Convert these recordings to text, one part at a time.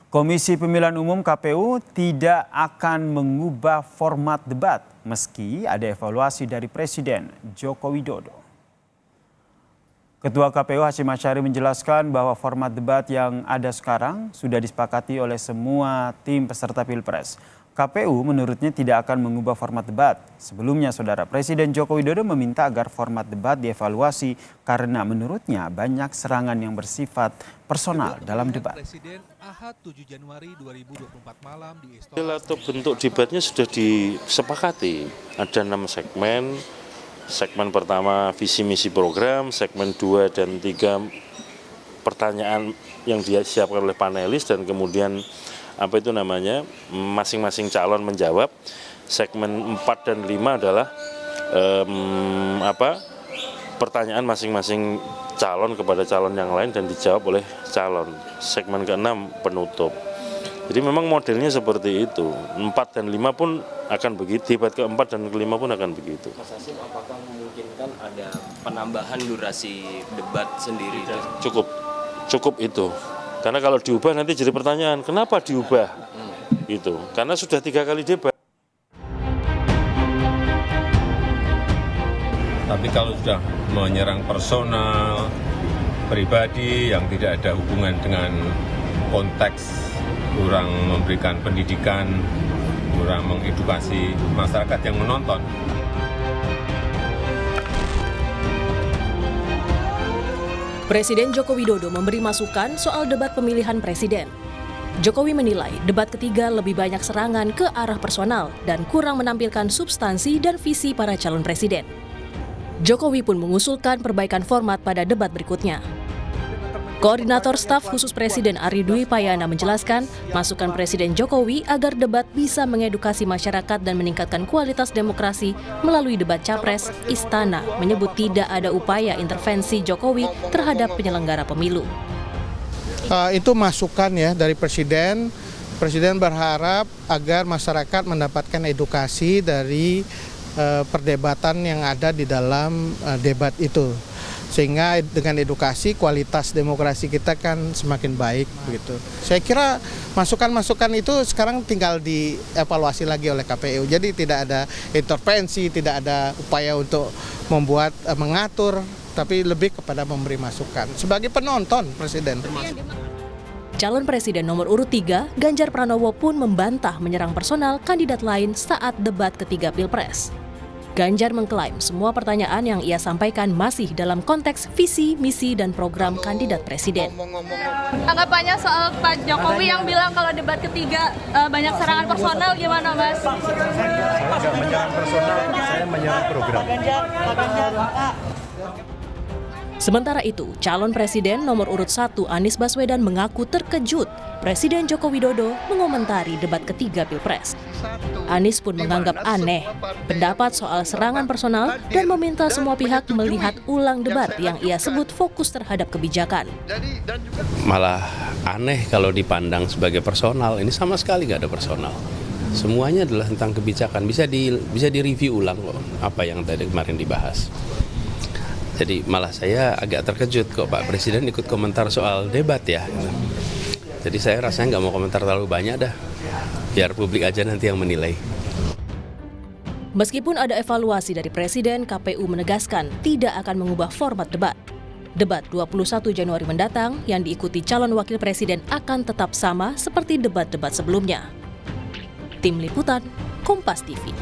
Komisi Pemilihan Umum KPU tidak akan mengubah format debat meski ada evaluasi dari Presiden Joko Widodo. Ketua KPU Hasyim Asyari menjelaskan bahwa format debat yang ada sekarang sudah disepakati oleh semua tim peserta Pilpres. KPU menurutnya tidak akan mengubah format debat. Sebelumnya, Saudara Presiden Joko Widodo meminta agar format debat dievaluasi karena menurutnya banyak serangan yang bersifat personal dalam debat. Presiden Ahad 7 Januari 2024 malam di Atau bentuk debatnya sudah disepakati. Ada 6 segmen. Segmen pertama visi misi program, segmen 2 dan 3 pertanyaan yang disiapkan oleh panelis dan kemudian masing-masing calon menjawab. Segmen 4 dan 5 adalah pertanyaan masing-masing calon kepada calon yang lain dan dijawab oleh calon. Segmen ke-6 penutup. Jadi memang modelnya seperti itu. 4 dan 5 pun akan begitu, debat ke-4 dan ke-5 pun akan begitu. Mas Hasyim, apakah memungkinkan ada penambahan durasi debat sendiri? Cukup itu. Karena kalau diubah nanti jadi pertanyaan, kenapa diubah? Itu. Karena sudah 3 kali debat. Tapi kalau sudah menyerang personal, pribadi yang tidak ada hubungan dengan konteks, kurang memberikan pendidikan, kurang mengedukasi masyarakat yang menonton. Presiden Joko Widodo memberi masukan soal debat pemilihan presiden. Jokowi menilai debat ketiga lebih banyak serangan ke arah personal dan kurang menampilkan substansi dan visi para calon presiden. Jokowi pun mengusulkan perbaikan format pada debat berikutnya. Koordinator Staf Khusus Presiden Ari Dwi Payana menjelaskan masukan Presiden Jokowi agar debat bisa mengedukasi masyarakat dan meningkatkan kualitas demokrasi melalui debat Capres. Istana menyebut tidak ada upaya intervensi Jokowi terhadap penyelenggara pemilu. Itu masukan ya dari Presiden. Presiden berharap agar masyarakat mendapatkan edukasi dari perdebatan yang ada di dalam debat itu. Sehingga dengan edukasi kualitas demokrasi kita kan semakin baik begitu. Saya kira masukan-masukan itu sekarang tinggal dievaluasi lagi oleh KPU. Jadi tidak ada intervensi, tidak ada upaya untuk mengatur, tapi lebih kepada memberi masukan sebagai penonton Presiden. Calon Presiden nomor urut 3, Ganjar Pranowo pun membantah menyerang personal kandidat lain saat debat ketiga Pilpres. Ganjar mengklaim semua pertanyaan yang ia sampaikan masih dalam konteks visi, misi, dan program kandidat presiden. Tanggapannya soal Pak Jokowi yang bilang kalau debat ketiga banyak serangan personal gimana, Mas? Saya nggak menyerang personal, saya menyerang program. Sementara itu, calon presiden nomor urut 1 Anies Baswedan mengaku terkejut Presiden Joko Widodo mengomentari debat ketiga Pilpres. Anies pun menganggap aneh pendapat soal serangan personal dan meminta semua pihak melihat ulang debat yang ia sebut fokus terhadap kebijakan. Malah aneh kalau dipandang sebagai personal, ini sama sekali nggak ada personal. Semuanya adalah tentang kebijakan, bisa direview ulang kok apa yang tadi kemarin dibahas. Jadi malah saya agak terkejut kok Pak Presiden ikut komentar soal debat ya. Jadi saya rasanya nggak mau komentar terlalu banyak dah, biar publik aja nanti yang menilai. Meskipun ada evaluasi dari Presiden, KPU menegaskan tidak akan mengubah format debat. Debat 21 Januari mendatang yang diikuti calon wakil presiden akan tetap sama seperti debat-debat sebelumnya. Tim Liputan, Kompas TV.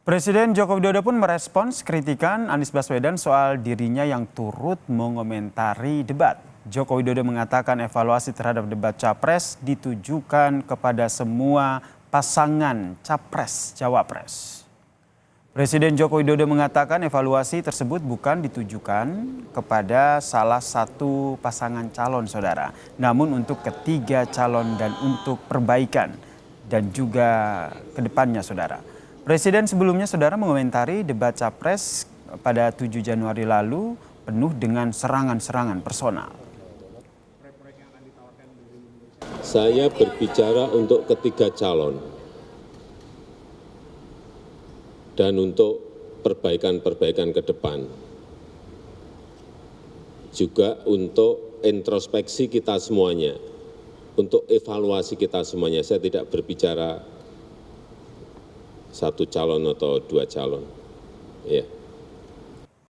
Presiden Joko Widodo pun merespons kritikan Anies Baswedan soal dirinya yang turut mengomentari debat. Joko Widodo mengatakan evaluasi terhadap debat Capres ditujukan kepada semua pasangan Capres-Cawapres. Presiden Joko Widodo mengatakan evaluasi tersebut bukan ditujukan kepada salah satu pasangan calon saudara, namun untuk ketiga calon dan untuk perbaikan dan juga ke depannya saudara. Presiden sebelumnya saudara mengomentari debat Capres pada 7 Januari lalu penuh dengan serangan-serangan personal. Saya berbicara untuk ketiga calon dan untuk perbaikan-perbaikan ke depan. juga untuk introspeksi kita semuanya, untuk evaluasi kita semuanya. Saya tidak berbicara satu calon atau dua calon. Ya.